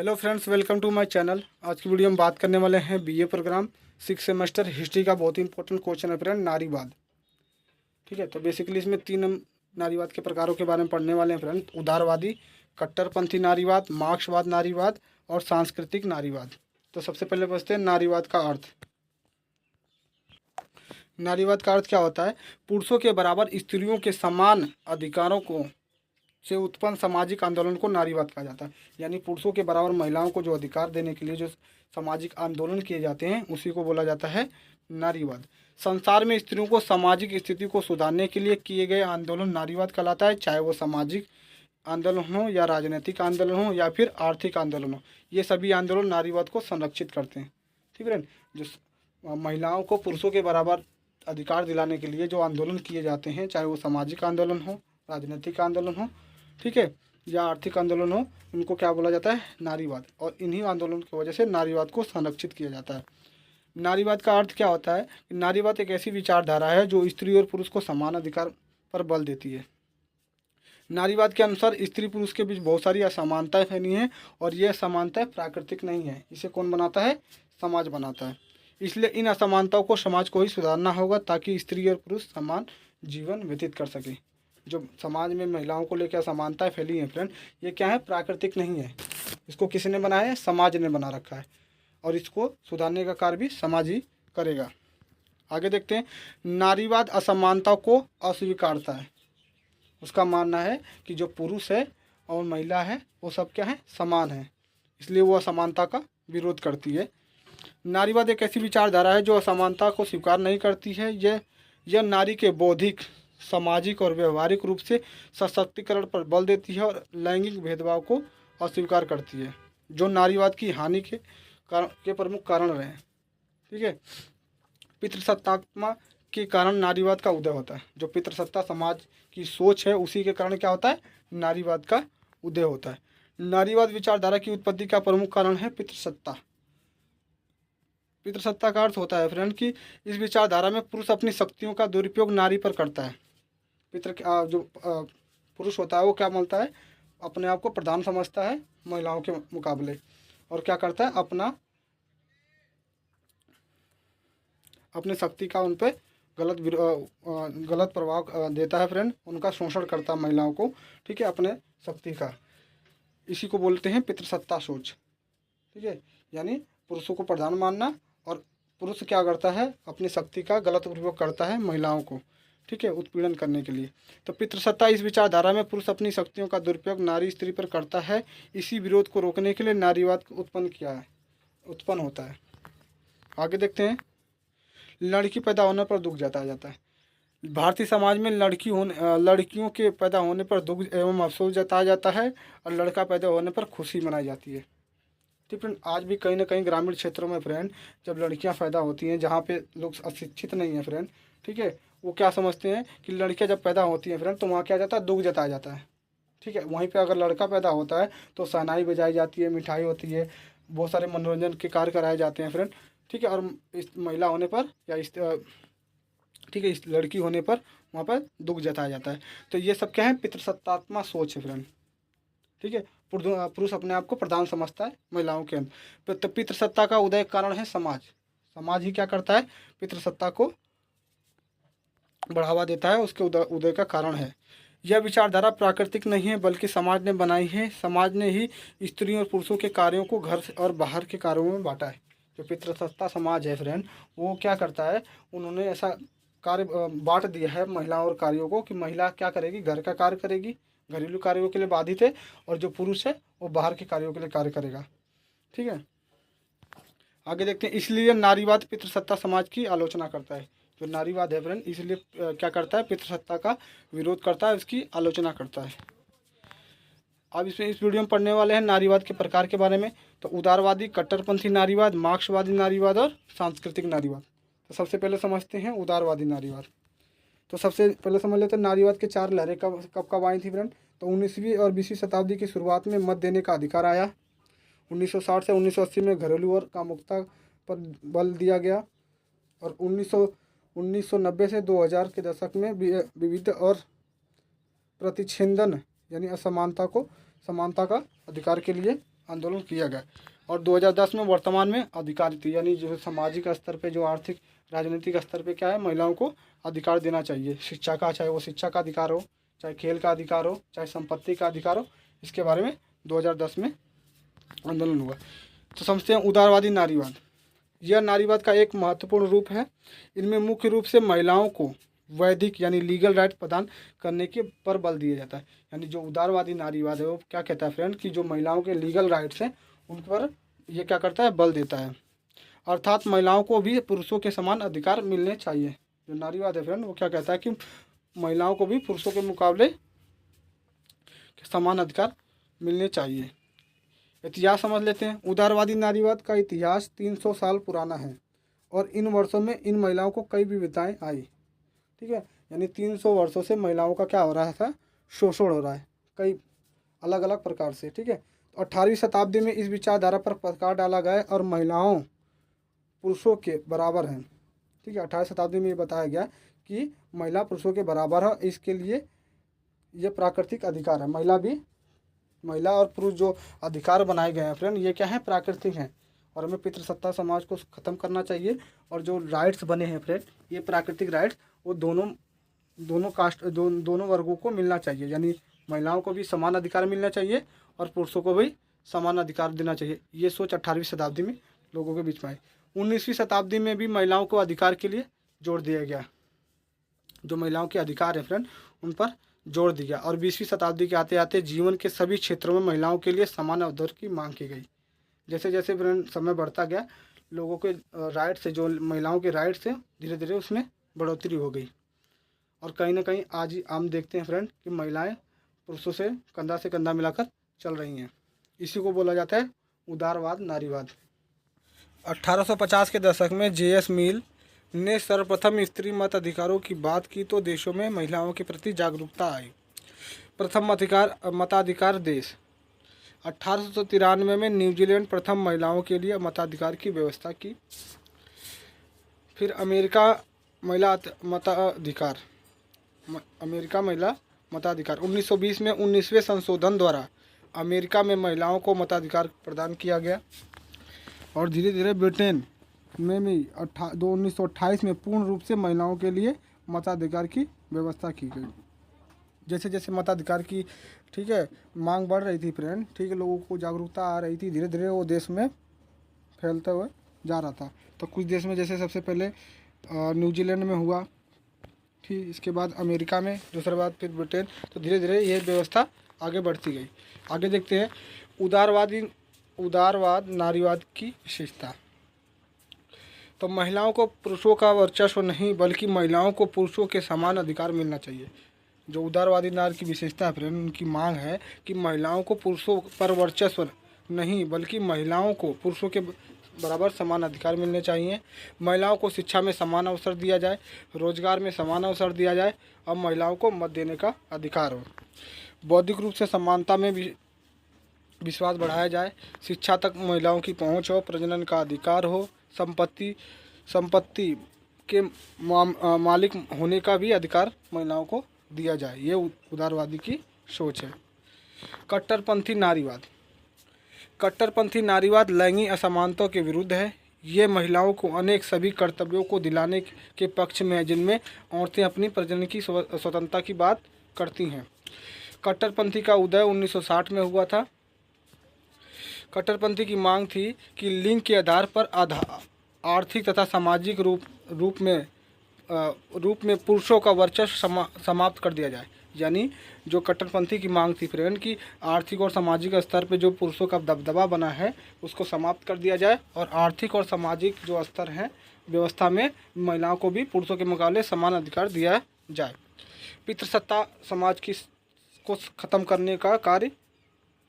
Hello friends, welcome to my channel. आज की video में बात करने वाले हैं बीए प्रोग्राम 6 सेमेस्टर हिस्ट्री का बहुत ही इंपॉर्टेंट क्वेश्चन है फ्रेंड, नारीवाद। ठीक है, तो बेसिकली इसमें 3 हम नारीवाद के प्रकारों के बारे में पढ़ने वाले हैं फ्रेंड। उदारवादी, कट्टरपंथी नारीवाद, मार्क्सवाद नारीवाद और सांस्कृतिक नारीवाद। तो सबसे पहले समझते हैं नारीवाद का अर्थ। नारीवाद का अर्थ क्या होता है? पुरुषों के बराबर स्त्रियों के समान अधिकारों को से उत्पन्न सामाजिक आंदोलन को नारीवाद कहा जाता है। यानी पुरुषों के बराबर महिलाओं को जो अधिकार देने के लिए जो सामाजिक आंदोलन किए जाते हैं उसी को बोला जाता है नारीवाद। संसार में स्त्रियों को सामाजिक स्थिति को सुधारने के लिए किए गए आंदोलन नारीवाद कहलाता है, चाहे वो सामाजिक आंदोलन हो या राजनीतिक आंदोलन हो या फिर आर्थिक आंदोलन हो। ये सभी आंदोलन नारीवाद को संरक्षित करते हैं। ठीक है, जो महिलाओं को पुरुषों के बराबर अधिकार दिलाने के लिए जो आंदोलन किए जाते हैं, चाहे वो सामाजिक आंदोलन हो, राजनीतिक आंदोलन हो, ठीक है, या आर्थिक आंदोलन हो, उनको क्या बोला जाता है? नारीवाद। और इन्हीं आंदोलन की वजह से नारीवाद को संरक्षित किया जाता है। नारीवाद का अर्थ क्या होता है? नारीवाद एक ऐसी विचारधारा है जो स्त्री और पुरुष को समान अधिकार पर बल देती है। नारीवाद के अनुसार स्त्री पुरुष के बीच बहुत सारी असमानताएं फैली हैं और यह असमानताएं प्राकृतिक नहीं है। इसे कौन बनाता है? समाज बनाता है। इसलिए इन असमानताओं को समाज को ही सुधारना होगा ताकि स्त्री और पुरुष समान जीवन व्यतीत कर सके। जो समाज में महिलाओं को लेकर असमानताएं फैली हैं फ्रेंड, ये क्या है? प्राकृतिक नहीं है। इसको किसने बनाया है? समाज ने बना रखा है और इसको सुधारने का कार्य भी समाज ही करेगा। आगे देखते हैं। नारीवाद असमानता को अस्वीकारता है। उसका मानना है कि जो पुरुष है और महिला है वो सब क्या है? समान है, इसलिए वो असमानता का विरोध करती है। नारीवाद एक ऐसी विचारधारा है जो असमानता को स्वीकार नहीं करती है। यह नारी के बौद्धिक, सामाजिक और व्यवहारिक रूप से सशक्तिकरण पर बल देती है और लैंगिक भेदभाव को अस्वीकार करती है, जो नारीवाद की हानि के प्रमुख कारण रहे हैं। ठीक है, पितृसत्तात्मक के कारण नारीवाद का उदय होता है। जो पितृसत्ता समाज की सोच है उसी के कारण क्या होता है? नारीवाद का उदय होता है। नारीवाद विचारधारा की उत्पत्ति का प्रमुख कारण है पितृसत्ता। पितृसत्ता का अर्थ होता है फ्रेंड कि इस विचारधारा में पुरुष अपनी शक्तियों का दुरुपयोग नारी पर करता है। जो पुरुष होता है वो क्या मानता है? अपने आप को प्रधान समझता है महिलाओं के मुकाबले, और क्या करता है? अपने शक्ति का उन पर गलत प्रभाव देता है फ्रेंड। उनका शोषण करता है महिलाओं को, ठीक है, अपने शक्ति का। इसी को बोलते हैं पितृसत्ता सोच। ठीक है, यानी पुरुषों को प्रधान मानना, और पुरुष क्या करता है? अपनी शक्ति का गलत उपयोग करता है महिलाओं को, ठीक है, उत्पीड़न करने के लिए। तो पितृसत्ता इस विचारधारा में पुरुष अपनी शक्तियों का दुरुपयोग नारी स्त्री पर करता है। इसी विरोध को रोकने के लिए नारीवाद उत्पन्न होता है। आगे देखते हैं। लड़की पैदा होने पर दुख जताया जाता है। भारतीय समाज में लड़कियों के पैदा होने पर दुख एवं अफसोस जताया जाता है और लड़का पैदा होने पर खुशी मनाई जाती है। ठीक फ्रेंड, आज भी कहीं ना कहीं ग्रामीण क्षेत्रों में फ्रेंड जब लड़कियां पैदा होती हैं, जहाँ पे लोग अशिक्षित नहीं हैं फ्रेंड, ठीक है, वो क्या समझते हैं कि लड़कियां जब पैदा होती हैं फ्रेंड तो वहाँ क्या जाता है? दुख जताया जाता है। ठीक है, वहीं पे अगर लड़का पैदा होता है तो शहनाई बजाई जाती है, मिठाई होती है, बहुत सारे मनोरंजन के कार्य कराए जाते हैं फ्रेंड। ठीक है, और इस महिला होने पर या ठीक है, इस लड़की होने पर वहाँ पर दुख जताया जाता है। तो ये सब क्या है? पितृसत्तात्मक सोच है फ्रेंड। ठीक है, पुरुष अपने आप को प्रधान समझता है महिलाओं के अंदर। तो पितृसत्ता का उदय कारण है समाज। समाज ही क्या करता है? पितृसत्ता को बढ़ावा देता है, उसके उदय का कारण है। यह विचारधारा प्राकृतिक नहीं है बल्कि समाज ने बनाई है। समाज ने ही स्त्रियों और पुरुषों के कार्यों को घर और बाहर के कार्यों में बांटा है। जो पितृसत्ता समाज है फ्रेंड, वो क्या करता है? उन्होंने ऐसा कार्य बांट दिया है महिलाओं और कार्यों को कि महिला क्या करेगी? घर का कार्य करेगी, घरेलू कार्यों के लिए बाधित है, और जो पुरुष है वो बाहर के कार्यों के लिए कार्य करेगा। ठीक है, आगे देखते हैं। इसलिए नारीवाद पितृसत्ता समाज की आलोचना करता है। जो नारीवाद है फ्रेंड, इसलिए क्या करता है? पितृसत्ता का विरोध करता है, उसकी आलोचना करता है। अब इस वीडियो में पढ़ने वाले हैं नारीवाद के प्रकार के बारे में। तो उदारवादी, कट्टरपंथी नारीवाद, मार्क्सवादी नारीवाद और सांस्कृतिक नारीवाद। तो सबसे पहले समझते हैं उदारवादी नारीवाद। तो सबसे पहले समझ लेते हैं नारीवाद के 4 लहरें कब आई थी फ्रेंड। तो 19वीं और 20वीं शताब्दी की शुरुआत में मत देने का अधिकार आया। 1960 से 1980 में घरेलू और कामुकता पर बल दिया गया, और 1990 से 2000 के दशक में विविध और प्रतिच्छेदन यानी समानता का अधिकार के लिए आंदोलन किया गया। और 2010 में वर्तमान में अधिकारित, यानी जो सामाजिक स्तर पे, जो आर्थिक राजनीतिक स्तर पे क्या है, महिलाओं को अधिकार देना चाहिए शिक्षा का, चाहे वो शिक्षा का अधिकार हो, चाहे खेल का अधिकार हो, चाहे संपत्ति का अधिकार हो। इसके बारे में 2010 में आंदोलन हुआ। तो समझते हैं उदारवादी नारीवाद। यह नारीवाद का एक महत्वपूर्ण रूप है। इनमें मुख्य रूप से महिलाओं को वैधिक यानी लीगल राइट प्रदान करने के पर बल दिया जाता है। यानी जो उदारवादी नारीवाद है वो क्या कहता है फ्रेंड, कि जो महिलाओं के लीगल राइट्स हैं उन पर ये क्या करता है, बल देता है। अर्थात महिलाओं को भी पुरुषों के समान अधिकार मिलने चाहिए। जो नारीवाद है फ्रेंड वो क्या कहता है कि महिलाओं को भी पुरुषों के मुकाबले समान अधिकार मिलने चाहिए। इतिहास समझ लेते हैं। उदारवादी नारीवाद का इतिहास 300 साल पुराना है और इन वर्षों में इन महिलाओं को कई विविधताएं आई। ठीक है, यानी 300 वर्षों से महिलाओं का क्या हो रहा था, शोषण हो रहा है कई अलग अलग प्रकार से। ठीक है, 18वीं शताब्दी में इस विचारधारा पर प्रकाश डाला गया और महिलाओं पुरुषों के बराबर हैं। ठीक है, 18वीं शताब्दी में ये बताया गया कि महिला पुरुषों के बराबर है। इसके लिए ये प्राकृतिक अधिकार है। महिला और पुरुष जो अधिकार बनाए गए हैं फ्रेंड, ये क्या है, प्राकृतिक हैं और हमें पितृसत्ता समाज को ख़त्म करना चाहिए। और जो राइट्स बने हैं फ्रेंड, ये प्राकृतिक राइट्स वो दोनों वर्गों को मिलना चाहिए। यानी महिलाओं को भी समान अधिकार मिलना चाहिए और पुरुषों को भी समान अधिकार देना चाहिए। ये सोच 18वीं शताब्दी में लोगों के बीच में आई। 19वीं शताब्दी में भी महिलाओं को अधिकार के लिए जोर दिया गया। जो महिलाओं के अधिकार हैं फ्रेंड उन पर जोर दिया। और 20वीं शताब्दी के आते आते जीवन के सभी क्षेत्रों में महिलाओं के लिए समान अवसर की मांग की गई। जैसे जैसे फ्रेंड समय बढ़ता गया, लोगों के राइट से, जो महिलाओं के राइट से धीरे धीरे उसमें बढ़ोतरी हो गई। और कहीं ना कहीं आज ही हम देखते हैं फ्रेंड कि महिलाएं पुरुषों से कंधा मिलाकर चल रही हैं। इसी को बोला जाता है उदारवाद नारीवाद। 1850 के दशक में J.S. मिल ने सर्वप्रथम स्त्री मत अधिकारों की बात की तो देशों में महिलाओं के प्रति जागरूकता आई। प्रथम मताधिकार देश 1893 में न्यूजीलैंड प्रथम महिलाओं के लिए मताधिकार की व्यवस्था की। फिर अमेरिका महिला मताधिकार 1920 में 19वें संशोधन द्वारा अमेरिका में महिलाओं को मताधिकार प्रदान किया गया। और धीरे धीरे ब्रिटेन में भी 1928 में पूर्ण रूप से महिलाओं के लिए मताधिकार की व्यवस्था की गई। जैसे जैसे मताधिकार की, ठीक है, मांग बढ़ रही थी फ्रेंड, ठीक है, लोगों को जागरूकता आ रही थी, धीरे धीरे वो देश में फैलते हुए जा रहा था। तो कुछ देश में, जैसे सबसे पहले न्यूजीलैंड में हुआ, ठीक, इसके बाद अमेरिका में, दूसरे बाद फिर ब्रिटेन। तो धीरे धीरे ये व्यवस्था आगे बढ़ती गई। आगे देखते हैं उदारवाद नारीवाद की विशेषता। तो महिलाओं को पुरुषों का वर्चस्व नहीं बल्कि महिलाओं को पुरुषों के समान अधिकार मिलना चाहिए। जो उदारवादी नारी की विशेषता है फ्रेंड, उनकी मांग है कि महिलाओं को पुरुषों पर वर्चस्व नहीं बल्कि महिलाओं को पुरुषों के बराबर समान अधिकार मिलने चाहिए। महिलाओं को शिक्षा में समान अवसर दिया जाए, रोजगार में समान अवसर दिया जाए और महिलाओं को मत देने का अधिकार हो। बौद्धिक रूप से समानता में भी विश्वास बढ़ाया जाए, शिक्षा तक महिलाओं की पहुंच हो, प्रजनन का अधिकार हो, संपत्ति के मालिक होने का भी अधिकार महिलाओं को दिया जाए। ये उदारवादी की सोच है। कट्टरपंथी नारीवाद लैंगिक असमानता के विरुद्ध है। ये महिलाओं को अनेक सभी कर्तव्यों को दिलाने के पक्ष में है जिनमें औरतें अपनी प्रजनन की स्वतंत्रता की बात करती हैं। कट्टरपंथी का उदय 1960 में हुआ था। कट्टरपंथी की मांग थी कि लिंग के आधार पर आर्थिक तथा सामाजिक रूप में पुरुषों का वर्चस्व समाप्त कर दिया जाए। यानी जो कट्टरपंथी की मांग थी फ्रेंड की आर्थिक और सामाजिक स्तर पे जो पुरुषों का दबदबा बना है उसको समाप्त कर दिया जाए और आर्थिक और सामाजिक जो स्तर है व्यवस्था में महिलाओं को भी पुरुषों के मुकाबले समान अधिकार दिया जाए। पितृसत्ता समाज को ख़त्म करने का कार्य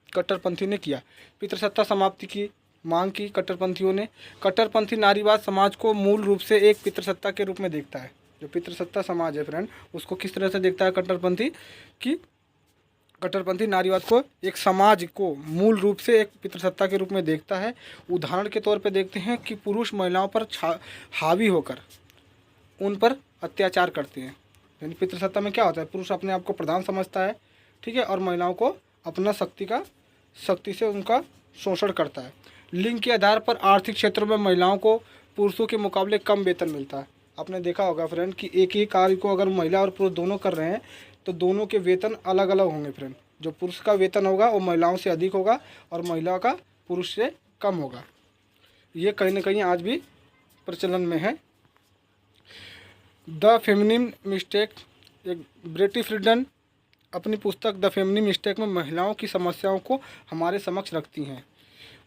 कट्टरपंथी ने किया। पितृसत्ता समाप्ति की मांग की कट्टरपंथियों ने। कट्टरपंथी नारीवाद समाज को मूल रूप से एक पितृसत्ता के रूप में देखता है। जो पितृसत्ता समाज है फ्रेंड उसको किस तरह से देखता है कट्टरपंथी नारीवाद को एक समाज को मूल रूप से एक पितृसत्ता के रूप में देखता है। उदाहरण के तौर पे देखते हैं कि पुरुष महिलाओं पर हावी होकर उन पर अत्याचार करते हैं। यानी पितृसत्ता में क्या होता है, पुरुष अपने आप को प्रधान समझता है, ठीक है, और महिलाओं को अपना शक्ति से उनका शोषण करता है। लिंग के आधार पर आर्थिक क्षेत्रों में महिलाओं को पुरुषों के मुकाबले कम वेतन मिलता है। आपने देखा होगा फ्रेंड कि एक ही कार्य को अगर महिला और पुरुष दोनों कर रहे हैं तो दोनों के वेतन अलग अलग होंगे फ्रेंड। जो पुरुष का वेतन होगा वो महिलाओं से अधिक होगा और महिला का पुरुष से कम होगा। ये कहीं ना कहीं आज भी प्रचलन में है। द फेमिनिन मिस्टेक, एक ब्रेटी फ्रीडन अपनी पुस्तक द फेमिनिन मिस्टेक में महिलाओं की समस्याओं को हमारे समक्ष रखती हैं।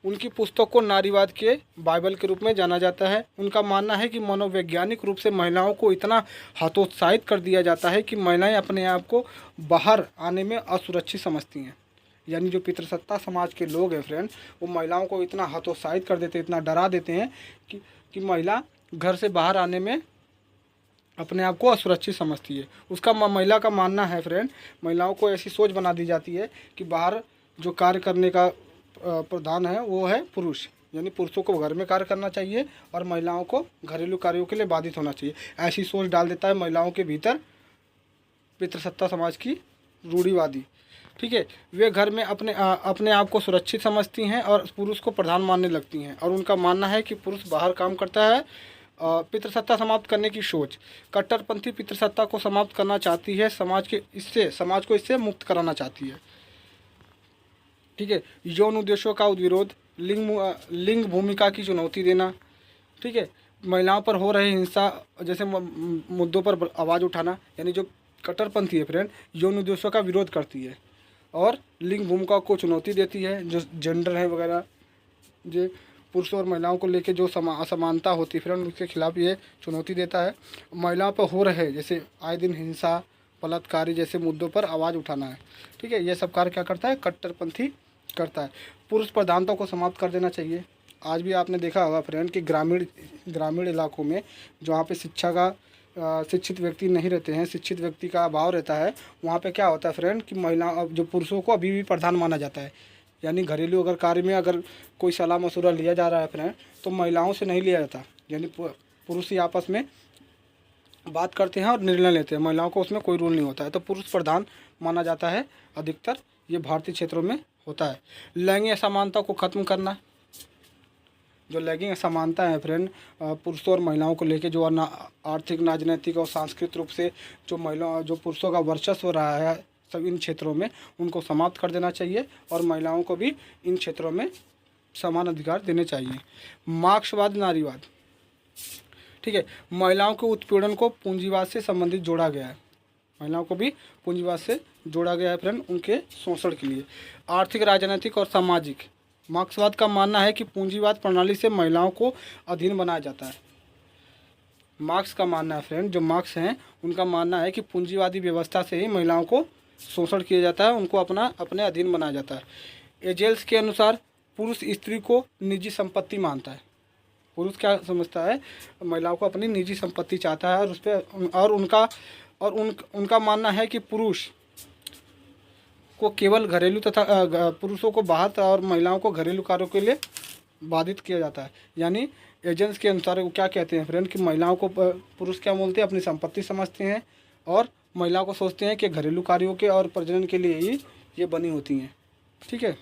उनकी पुस्तक को नारीवाद के बाइबल के रूप में जाना जाता है। उनका मानना है कि मनोवैज्ञानिक रूप से महिलाओं को इतना हतोत्साहित कर दिया जाता है कि महिलाएं अपने आप को बाहर आने में असुरक्षित समझती हैं। यानी जो पितृसत्ता समाज के लोग हैं फ्रेंड, वो महिलाओं को इतना हतोत्साहित कर देते हैं, इतना डरा देते हैं कि महिला घर से बाहर आने में अपने आप को असुरक्षित समझती है। उसका महिला का मानना है फ्रेंड, महिलाओं को ऐसी सोच बना दी जाती है कि बाहर जो कार्य करने का प्रधान है वो है पुरुष, यानी पुरुषों को घर में कार्य करना चाहिए और महिलाओं को घरेलू कार्यों के लिए बाधित होना चाहिए। ऐसी सोच डाल देता है महिलाओं के भीतर पितृसत्ता समाज की रूढ़िवादी। ठीक है, वे घर में अपने आप को सुरक्षित समझती हैं और पुरुष को प्रधान मानने लगती हैं और उनका मानना है कि पुरुष बाहर काम करता है। पितृसत्ता समाप्त करने की सोच, कट्टरपंथी पितृसत्ता को समाप्त करना चाहती है, समाज को इससे मुक्त कराना चाहती है। ठीक है, यौन उद्देश्यों का विरोध, लिंग भूमिका की चुनौती देना। ठीक है, महिलाओं पर हो रही हिंसा जैसे मुद्दों पर आवाज़ उठाना, यानी जो कट्टरपंथी है फ्रेंड, यौन उद्देश्यों का विरोध करती है और लिंग भूमिका को चुनौती देती है। जो जेंडर है वगैरह, जो पुरुषों और महिलाओं को लेकर जो असमानता होती है फ्रेंड, उसके खिलाफ ये चुनौती देता है। महिलाओं पर हो रहे जैसे आए दिन हिंसा, बलात्कारी जैसे मुद्दों पर आवाज़ उठाना है। ठीक है, ये सब कार्य क्या करता है, कट्टरपंथी करता है। पुरुष प्रधानता को समाप्त कर देना चाहिए। आज भी आपने देखा होगा फ्रेंड कि ग्रामीण इलाकों में जहाँ पे शिक्षित व्यक्ति नहीं रहते हैं, शिक्षित व्यक्ति का अभाव रहता है, वहाँ पे क्या होता है फ्रेंड कि महिला जो पुरुषों को अभी भी प्रधान माना जाता है। यानी घरेलू अगर कार्य में अगर कोई सलाह मशवरा लिया जा रहा है फ्रेंड, तो महिलाओं से नहीं लिया जाता, यानी पुरुष ही आपस में बात करते हैं और निर्णय लेते हैं, महिलाओं को उसमें कोई रोल नहीं होता है। तो पुरुष प्रधान माना जाता है अधिकतर, ये भारतीय क्षेत्रों में होता है। लैंगिक असमानता को ख़त्म करना, जो लैंगिक असमानता है फ्रेंड पुरुषों और महिलाओं को लेके, जो आर्थिक, राजनीतिक और सांस्कृतिक रूप से जो पुरुषों का वर्चस्व हो रहा है सब इन क्षेत्रों में, उनको समाप्त कर देना चाहिए और महिलाओं को भी इन क्षेत्रों में समान अधिकार देने चाहिए। मार्क्सवाद, नारीवाद। ठीक है, महिलाओं के उत्पीड़न को पूंजीवाद से संबंधित जोड़ा गया है। महिलाओं को भी पूंजीवाद से जोड़ा गया है फ्रेंड, उनके शोषण के लिए। आर्थिक, राजनीतिक और सामाजिक। मार्क्सवाद का मानना है कि पूंजीवाद प्रणाली से महिलाओं को अधीन बनाया जाता है। मार्क्स का मानना है फ्रेंड, जो मार्क्स हैं उनका मानना है कि पूंजीवादी व्यवस्था से ही महिलाओं को शोषण किया जाता है, उनको अपने अधीन बनाया जाता है। एजेल्स के अनुसार पुरुष स्त्री को निजी संपत्ति मानता है। पुरुष क्या समझता है, महिलाओं को अपनी निजी संपत्ति चाहता है और उस पर उनका मानना है कि पुरुष को केवल घरेलू तथा पुरुषों को बाहर और महिलाओं को घरेलू कार्यों के लिए बाधित किया जाता है। यानी एजेंट्स के अनुसार वो क्या कहते हैं फ्रेंड कि महिलाओं को पुरुष क्या बोलते हैं, अपनी संपत्ति समझते हैं और महिलाओं को सोचते हैं कि घरेलू कार्यों के और प्रजनन के लिए ही ये बनी होती हैं। ठीक है,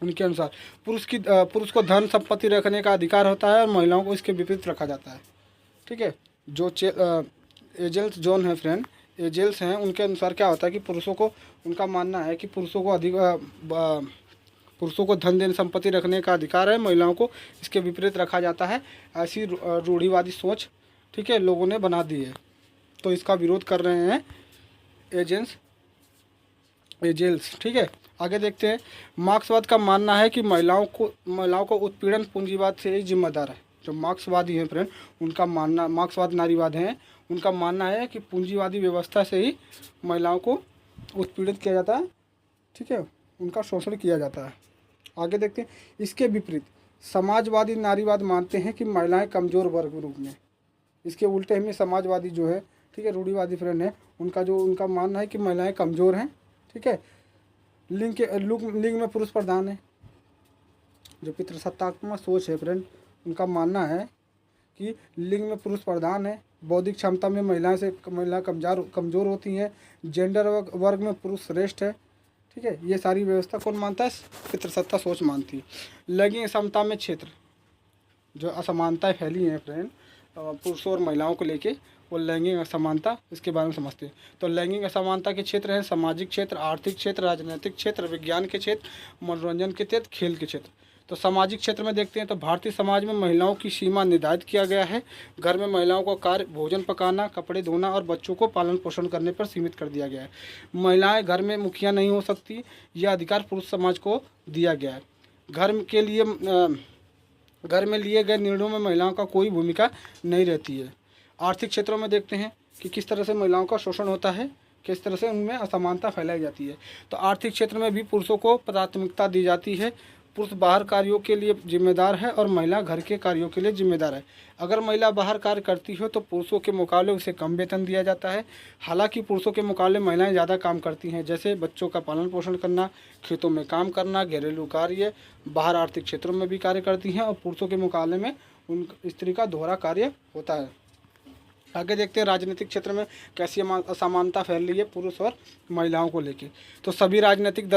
उनके अनुसार पुरुष को धन संपत्ति रखने का अधिकार होता है और महिलाओं को इसके विपरीत रखा जाता है। ठीक है, जो एजेल्स जोन है फ्रेंड, एजेल्स हैं, उनके अनुसार क्या होता है कि पुरुषों को, उनका मानना है कि पुरुषों को धन देन संपत्ति रखने का अधिकार है, महिलाओं को इसके विपरीत रखा जाता है। ऐसी रूढ़िवादी सोच, ठीक है, लोगों ने बना दी है, तो इसका विरोध कर रहे हैं एजेल्स। ठीक है, आगे देखते हैं। मार्क्सवाद का मानना है कि महिलाओं को उत्पीड़न पूंजीवाद से ही जिम्मेदार है। जो मार्क्सवादी हैं फ्रेंड, उनका मानना, मार्क्सवाद नारीवाद हैं, उनका मानना है कि पूंजीवादी व्यवस्था से ही महिलाओं को उत्पीड़ित किया जाता है। ठीक है, उनका शोषण किया जाता है। आगे देखते हैं। इसके विपरीत समाजवादी नारीवाद मानते हैं कि महिलाएं कमज़ोर वर्ग रूप में। इसके उल्टे में समाजवादी जो है, ठीक है, रूढ़िवादी फ्रेंड है, उनका मानना है कि महिलाएं कमज़ोर हैं। ठीक है, लिंग में पुरुष प्रधान है। जो पितृसत्तात्मक सोच है फ्रेंड, उनका मानना है कि लिंग में पुरुष प्रधान है। बौद्धिक क्षमता में महिला कमज़ोर होती हैं। जेंडर वर्ग में पुरुष श्रेष्ठ है। ठीक है, ये सारी व्यवस्था कौन मानता है? पितृसत्ता सोच मानती है। लैंगिक असमता में क्षेत्र जो असमानताएं फैली हैं फ्रेंड पुरुषों और महिलाओं को लेके, वो लैंगिक असमानता, इसके बारे में समझते हैं। तो लैंगिक असमानता के क्षेत्र हैं सामाजिक क्षेत्र, आर्थिक क्षेत्र, राजनीतिक क्षेत्र, विज्ञान के क्षेत्र, मनोरंजन के क्षेत्र, खेल के क्षेत्र। तो सामाजिक क्षेत्र में देखते हैं तो भारतीय समाज में महिलाओं की सीमा निर्धारित किया गया है। घर में महिलाओं का कार्य भोजन पकाना, कपड़े धोना और बच्चों को पालन पोषण करने पर सीमित कर दिया गया है। महिलाएं घर में मुखिया नहीं हो सकती, यह अधिकार पुरुष समाज को दिया गया है। घर में लिए गए निर्णयों में महिलाओं का कोई भूमिका नहीं रहती है। आर्थिक क्षेत्रों में देखते हैं कि किस तरह से महिलाओं का शोषण होता है, किस तरह से उनमें असमानता फैलाई जाती है। तो आर्थिक क्षेत्र में भी पुरुषों को प्राथमिकता दी जाती है। पुरुष बाहर कार्यों के लिए जिम्मेदार है और महिला घर के कार्यों के लिए जिम्मेदार है। अगर महिला बाहर कार्य करती हो तो पुरुषों के मुकाबले उसे कम वेतन दिया जाता है। हालांकि पुरुषों के मुकाबले महिलाएं ज़्यादा काम करती हैं, जैसे बच्चों का पालन पोषण करना, खेतों में काम करना, घरेलू कार्य, बाहर आर्थिक क्षेत्रों में भी कार्य करती हैं और पुरुषों के मुकाबले में उन स्त्री का दोहरा कार्य होता है। आगे देखते हैं राजनीतिक क्षेत्र में कैसी असमानता फैल रही है पुरुष और महिलाओं को लेकर। तो सभी राजनीतिक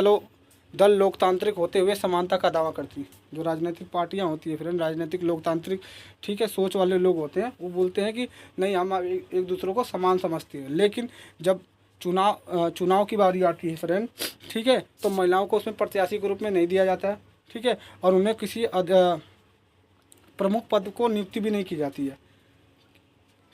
दल लोकतांत्रिक होते हुए समानता का दावा करती हैं। जो राजनीतिक पार्टियां होती है फ्रेंड, राजनीतिक लोकतांत्रिक ठीक है सोच वाले लोग होते हैं, वो बोलते हैं कि नहीं हम एक दूसरे को समान समझते हैं। लेकिन जब चुनाव की बारी आती है फ्रेंड, ठीक है, तो महिलाओं को उसमें प्रत्याशी के रूप में नहीं दिया जाता है, ठीक है, और उन्हें किसी प्रमुख पद को नियुक्ति भी नहीं की जाती है।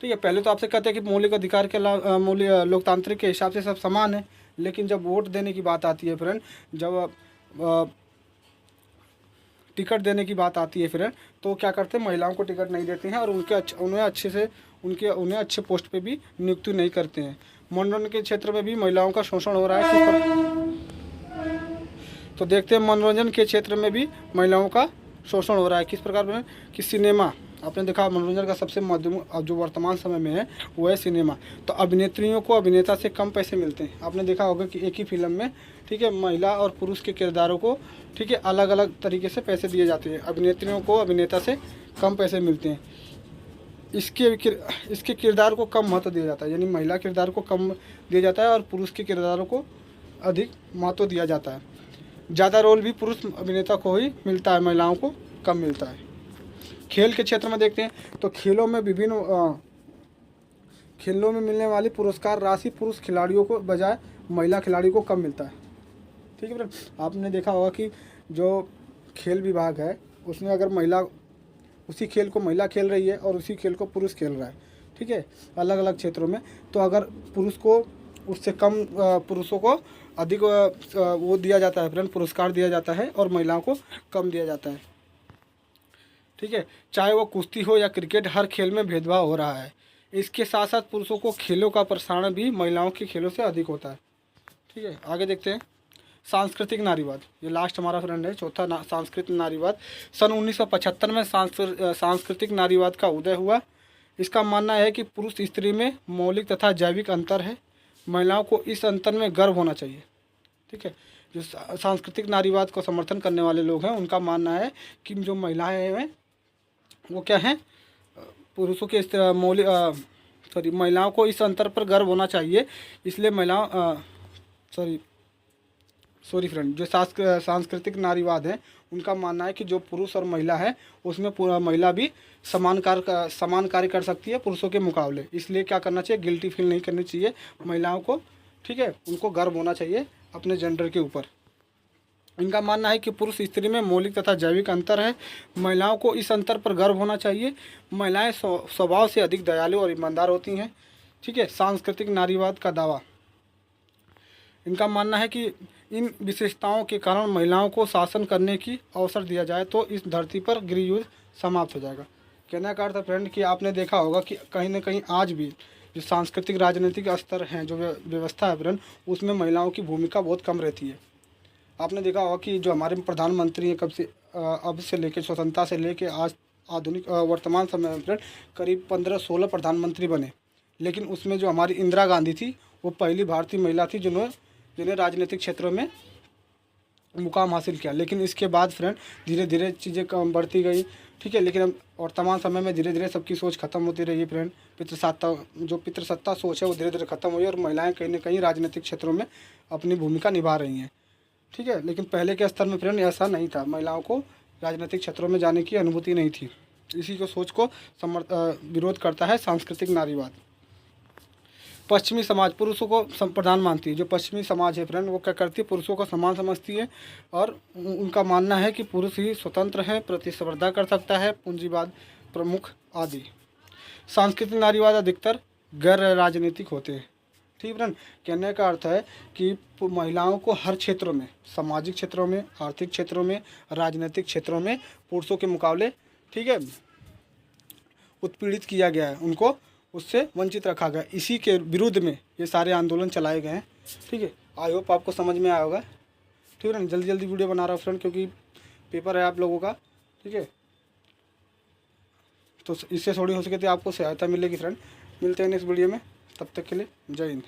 ठीक है, पहले तो आपसे कहते हैं कि मौलिक अधिकार के मौलिक लोकतांत्रिक के हिसाब से सब समान है, लेकिन जब वोट देने की बात आती है फ्रेंड, जब टिकट देने की बात आती है फ्रेंड, तो क्या करते हैं, महिलाओं को टिकट नहीं देते हैं और उन्हें अच्छे पोस्ट पे भी नियुक्ति नहीं करते हैं। मनोरंजन के क्षेत्र में भी महिलाओं का शोषण हो रहा है। तो देखते हैं मनोरंजन के क्षेत्र में भी महिलाओं का शोषण हो रहा है। किस प्रकार में कि सिनेमा, आपने देखा मनोरंजन का सबसे मध्यम जो वर्तमान समय में है वो है सिनेमा। तो अभिनेत्रियों को अभिनेता से कम पैसे मिलते हैं। आपने देखा होगा कि एक ही फिल्म में ठीक है महिला और पुरुष के किरदारों को ठीक है अलग अलग तरीके से पैसे दिए जाते हैं। अभिनेत्रियों को अभिनेता से कम पैसे मिलते हैं। इसके किरदार को कम महत्व दिया जाता है, यानी महिला किरदार को कम दिया जाता है और पुरुष के किरदारों को अधिक महत्व दिया जाता है। ज़्यादा रोल भी पुरुष अभिनेता को ही मिलता है, महिलाओं को कम मिलता है। खेल के क्षेत्र में देखते हैं तो खेलों में मिलने वाली पुरस्कार राशि पुरुष खिलाड़ियों को बजाय महिला खिलाड़ी को कम मिलता है। ठीक है फ्रेंड, आपने देखा होगा कि जो खेल विभाग है उसमें अगर उसी खेल को महिला खेल रही है और उसी खेल को पुरुष खेल रहा है, ठीक है, अलग अलग क्षेत्रों में, तो अगर पुरुष को उससे कम पुरुषों को अधिक वो दिया जाता है फ्रेंड, पुरस्कार दिया जाता है और महिलाओं को कम दिया जाता है। ठीक है, चाहे वो कुश्ती हो या क्रिकेट, हर खेल में भेदभाव हो रहा है। इसके साथ साथ पुरुषों को खेलों का प्रसारण भी महिलाओं के खेलों से अधिक होता है। ठीक है, आगे देखते हैं सांस्कृतिक नारीवाद। ये लास्ट हमारा फ्रेंड है, चौथा सांस्कृतिक नारीवाद। सन 1975 में सांस्कृतिक नारीवाद का उदय हुआ। इसका मानना है कि पुरुष स्त्री में मौलिक तथा जैविक अंतर है। महिलाओं को इस अंतर में गर्व होना चाहिए। ठीक है, जो सांस्कृतिक नारीवाद को समर्थन करने वाले लोग हैं उनका मानना है कि जो महिलाएं हैं वो क्या हैं, पुरुषों के महिलाओं को इस अंतर पर गर्व होना चाहिए। इसलिए जो सांस्कृतिक नारीवाद है उनका मानना है कि जो पुरुष और महिला है उसमें पूरा महिला भी समान कार्य कर सकती है पुरुषों के मुकाबले। इसलिए क्या करना चाहिए, गिल्टी फील नहीं करनी चाहिए महिलाओं को। ठीक है, उनको गर्व होना चाहिए अपने जेंडर के ऊपर। इनका मानना है कि पुरुष स्त्री में मौलिक तथा जैविक अंतर है। महिलाओं को इस अंतर पर गर्व होना चाहिए। महिलाएं स्वभाव से अधिक दयालु और ईमानदार होती हैं। ठीक है, सांस्कृतिक नारीवाद का दावा, इनका मानना है कि इन विशेषताओं के कारण महिलाओं को शासन करने की अवसर दिया जाए तो इस धरती पर गृहयुद्ध समाप्त हो जाएगा। कहने का अर्थ है फ्रेंड कि आपने देखा होगा कि कहीं ना कहीं आज भी जो सांस्कृतिक राजनीतिक स्तर हैं, जो व्यवस्था है फ्रेंड, उसमें महिलाओं की भूमिका बहुत कम रहती है। आपने देखा होगा कि जो हमारे प्रधानमंत्री हैं अब से लेकर स्वतंत्रता से लेकर आज आधुनिक वर्तमान समय में फ्रेंड करीब 15-16 प्रधानमंत्री बने, लेकिन उसमें जो हमारी इंदिरा गांधी थी वो पहली भारतीय महिला थी जिन्हें राजनीतिक क्षेत्रों में मुकाम हासिल किया। लेकिन इसके बाद फ्रेंड धीरे धीरे चीज़ें कम बढ़ती गई। ठीक है, लेकिन अब वर्तमान समय में धीरे धीरे सबकी सोच खत्म होती रही है फ्रेंड। पितृसत्ता सोच है वो धीरे धीरे खत्म हुई और महिलाएं कहीं ना कहीं राजनीतिक क्षेत्रों में अपनी भूमिका निभा रही हैं। ठीक है। लेकिन पहले के स्तर में फ्रेंड ऐसा नहीं था, महिलाओं को राजनीतिक क्षेत्रों में जाने की अनुमति नहीं थी। इसी को सोच को विरोध करता है सांस्कृतिक नारीवाद। पश्चिमी समाज पुरुषों को प्रधान मानती है। जो पश्चिमी समाज है फ्रेंड, वो क्या करती है, पुरुषों को समान समझती है और उनका मानना है कि पुरुष ही स्वतंत्र है, प्रतिस्पर्धा कर सकता है, पूंजीवाद प्रमुख आदि। सांस्कृतिक नारीवाद अधिकतर गैर राजनीतिक होते हैं। ठीक फ्रेंड, कहने का अर्थ है कि महिलाओं को हर क्षेत्रों में, सामाजिक क्षेत्रों में, आर्थिक क्षेत्रों में, राजनीतिक क्षेत्रों में पुरुषों के मुकाबले, ठीक है, उत्पीड़ित किया गया है, उनको उससे वंचित रखा गया। इसी के विरुद्ध में ये सारे आंदोलन चलाए गए हैं। ठीक है, आई होप आपको समझ में आया होगा। ठीक है ना, जल्दी जल्दी वीडियो बना रहा हूँ फ्रेंड, क्योंकि पेपर है आप लोगों का। ठीक है, तो इससे थोड़ी हो सके तो आपको सहायता मिलेगी फ्रेंड। मिलते हैं नेक्स्ट वीडियो में, तब तक के लिए जय हिंद।